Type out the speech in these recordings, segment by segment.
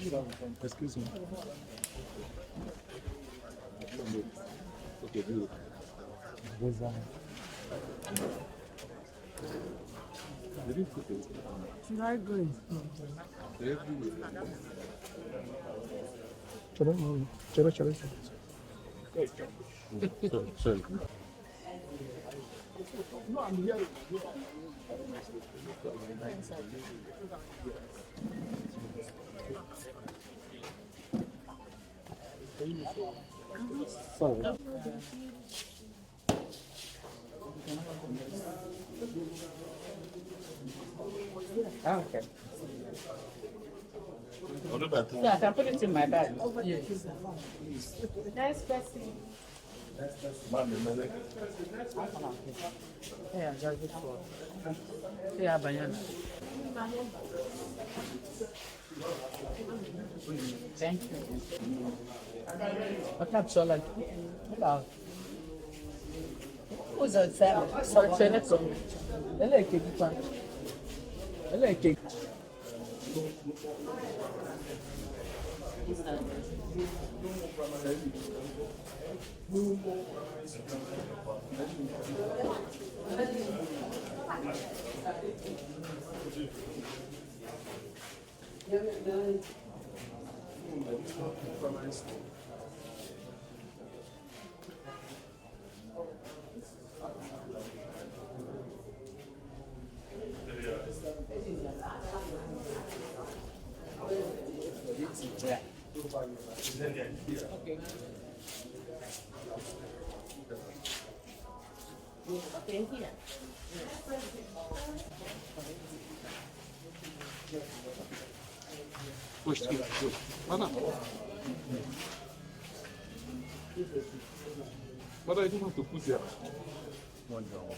Excuse me. Okay, good. Very good. Chalo. Sorry. Sorry. Okay. Yeah, I can put it in my bag. Yes. Next person. Yeah, just this one. Yeah, banana. Thank you. What up, Sola? Hello. Who's on seven? Sorry, let's go. I like it. I like it. Okay, here. Push. Mana? But I don't want to put there. One down.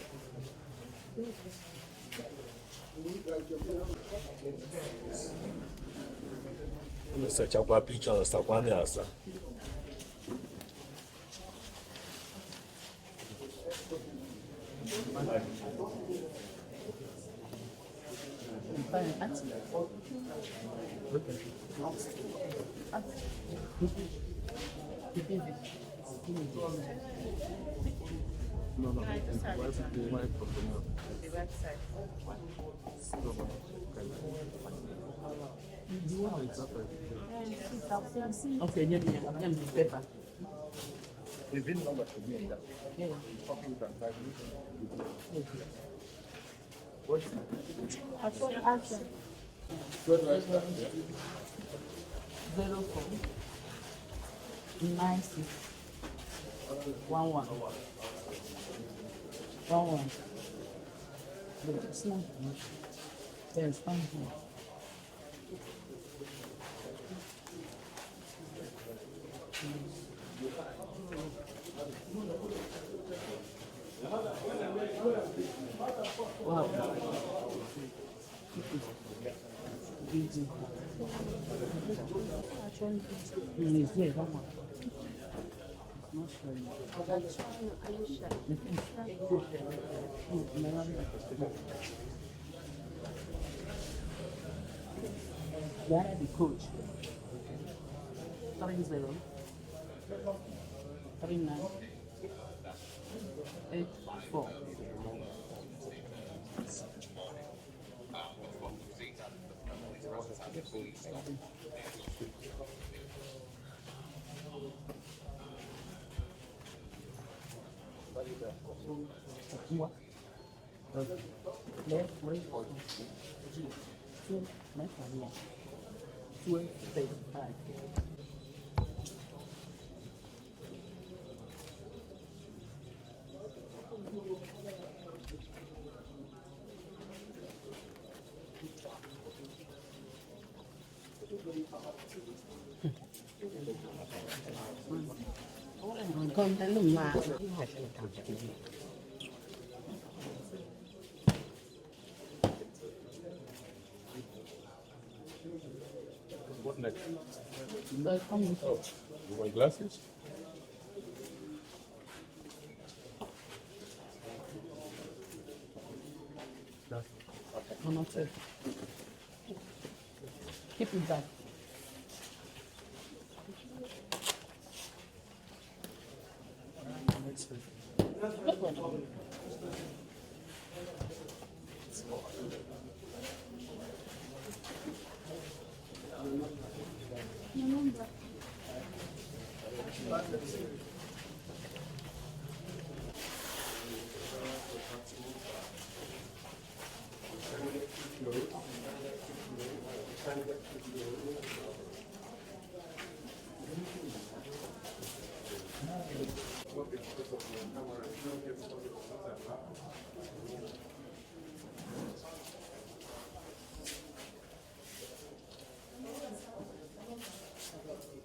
Chakwa picha sa kwani asa. No. What's the mic from The website. Okay, yeah, the paper. The VIN number should be in that. Yeah. Copy it and type it. Action. 04 96 11 11. But it's not much. There's fine here. Wow. That the coach. 30 39 84. Left way for 2 35. Con tới lùm mà. What next? Rồi không Oh, you want glasses? I'm not sure. Keep it back.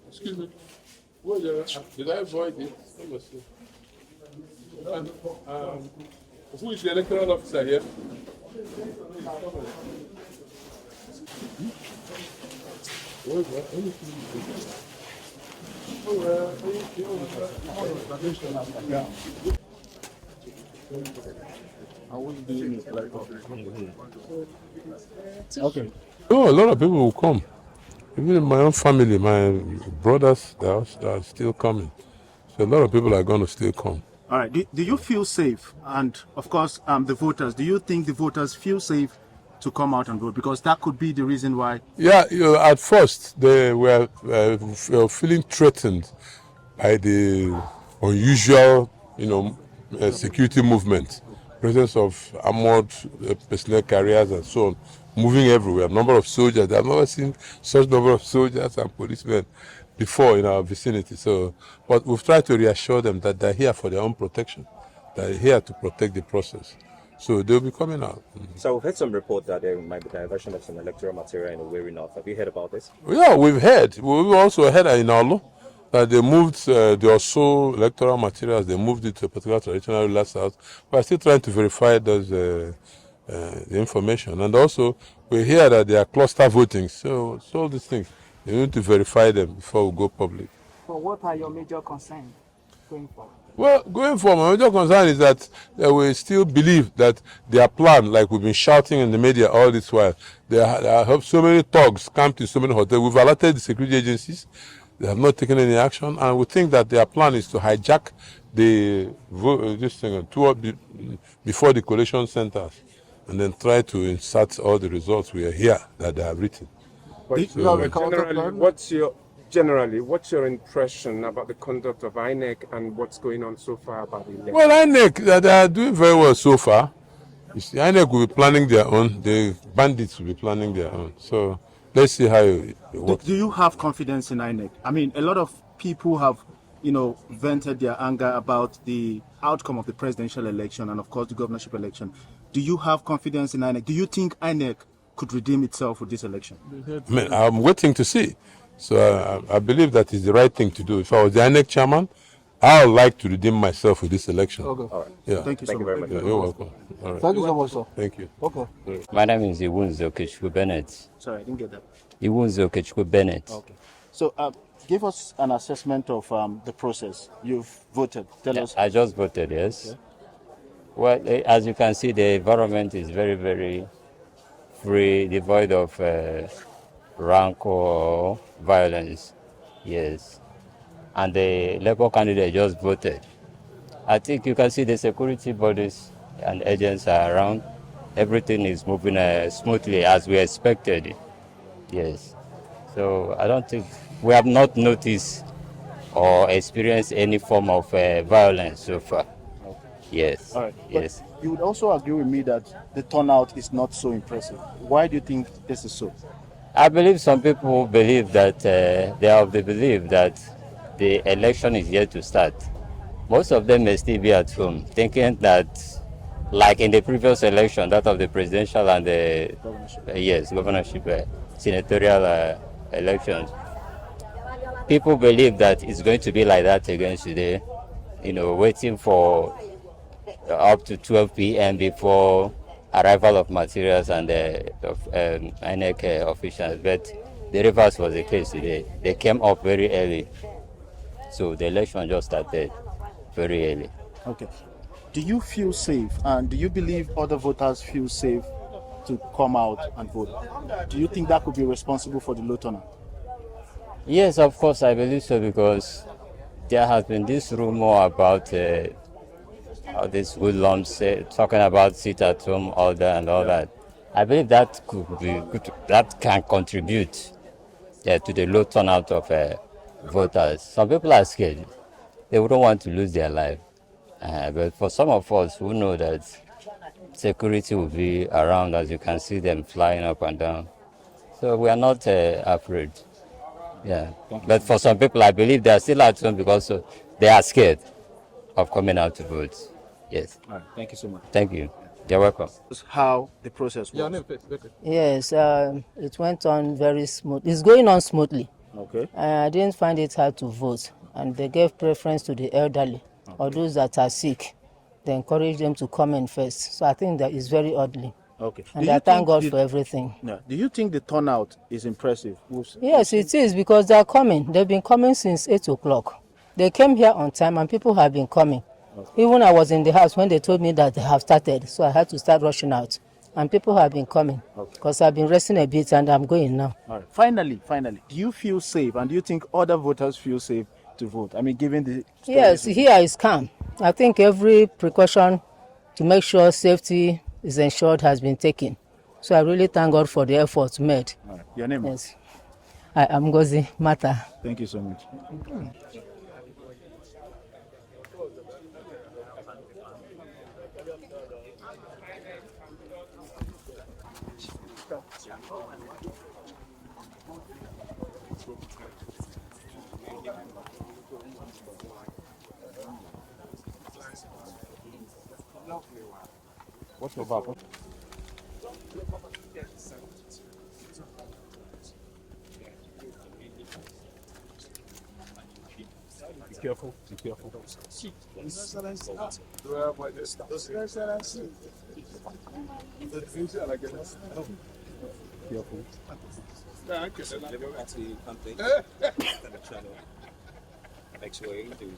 Excuse me. What, did I avoid it? Let me see. Who is the electoral officer here? Okay. Oh, a lot of people will come. Even in my own family, my brothers, they are still coming. So a lot of people are going to still come. All right. Do you feel safe? And of course, the voters. Do you think the voters feel safe to come out and vote? Because that could be the reason why. Yeah, at first they were feeling threatened by the unusual, security movement, presence of armored personnel carriers and so on, moving everywhere. Number of soldiers. I've never seen such number of soldiers and policemen before in our vicinity. So, but we've tried to reassure them that they're here for their own protection. They're here to protect the process. So they'll be coming out. So we've heard some report that there might be diversion of some electoral material in Owerri North. Have you heard about this? Yeah, we've heard. We've also heard in Olo that they moved the Oso electoral materials. They moved it to a particular traditional ruler's house. We're still trying to verify those the information. And also, we hear that they are cluster voting. So all these things, you need to verify them before we go public. So what are your major concerns going forward? Well, going forward, my major concern is that we still believe that their plan, like we've been shouting in the media all this while, they have so many thugs camped in so many hotels. We've alerted the security agencies. They have not taken any action, and we think that their plan is to hijack this thing before the collation centers, and then try to insert all the results we are here that they have written. But generally, what's your impression about the conduct of INEC and what's going on so far about the election? Well, INEC, they are doing very well so far. You see, INEC will be planning their own. The bandits will be planning their own. So let's see how it works. Do you have confidence in INEC? I mean, a lot of people have, vented their anger about the outcome of the presidential election and, of course, the governorship election. Do you have confidence in INEC? Do you think INEC could redeem itself with this election? I'm waiting to see. So I believe that is the right thing to do. If I was the INEC chairman, I would like to redeem myself with this election. Okay. All right. Yeah. Thank you so very much. Yeah, you're welcome. All right. Thank you so much, sir. Thank you. Okay. My name is Ihime Bennett. Sorry, I didn't get that. Ihime Bennett. Okay. So give us an assessment of the process. You've voted. Tell us. I just voted, yes. Okay. Well, as you can see, the environment is very, very free, devoid of rank or violence. Yes. And the Labour candidate just voted. I think you can see the security bodies and agents are around. Everything is moving smoothly as we expected. Yes. So I don't think we have not noticed or experienced any form of violence so far. Yes. All right. Yes. But you would also agree with me that the turnout is not so impressive. Why do you think this is so? I believe some people believe that they have the belief that the election is yet to start. Most of them may still be at home, thinking that, like in the previous election, that of the presidential and the governorship, senatorial elections, people believe that it's going to be like that again today. Waiting for up to 12 p.m. before arrival of materials and INEC officials, but the reverse was the case today. They came up very early, so the election just started very early. Okay. Do you feel safe, and do you believe other voters feel safe to come out and vote? Do you think that could be responsible for the low turnout? Yes, of course, I believe so, because there has been this rumor about all these hoodlums talking about sit at home order and all that. I believe that could be good, that can contribute to the low turnout of voters. Some people are scared; they wouldn't want to lose their life. But for some of us who know that security will be around, as you can see them flying up and down, so we are not afraid. Yeah, but for some people, I believe they are still at home because they are scared of coming out to vote. Yes. All right. Thank you so much. Thank you. You're welcome. That's how the process works. Yes, it went on very smooth. It's going on smoothly. Okay. I didn't find it hard to vote, and they gave preference to the elderly or those that are sick. They encourage them to come in first. So I think that is very orderly. Okay. And I thank God for everything. Do you think the turnout is impressive? Yes, it is, because they are coming. They've been coming since 8 o'clock. They came here on time and people have been coming. Okay. Even I was in the house when they told me that they have started, so I had to start rushing out. And people have been coming because I've been resting a bit and I'm going now. All right. Finally, do you feel safe, and do you think other voters feel safe to vote? I mean, given the... Yes, here is calm. I think every precaution to make sure safety is ensured has been taken. So I really thank God for the efforts made. All right. Your name? Yes. I am Ngozi Mata. Thank you so much. What's your back? Be careful. Be careful. Make sure you do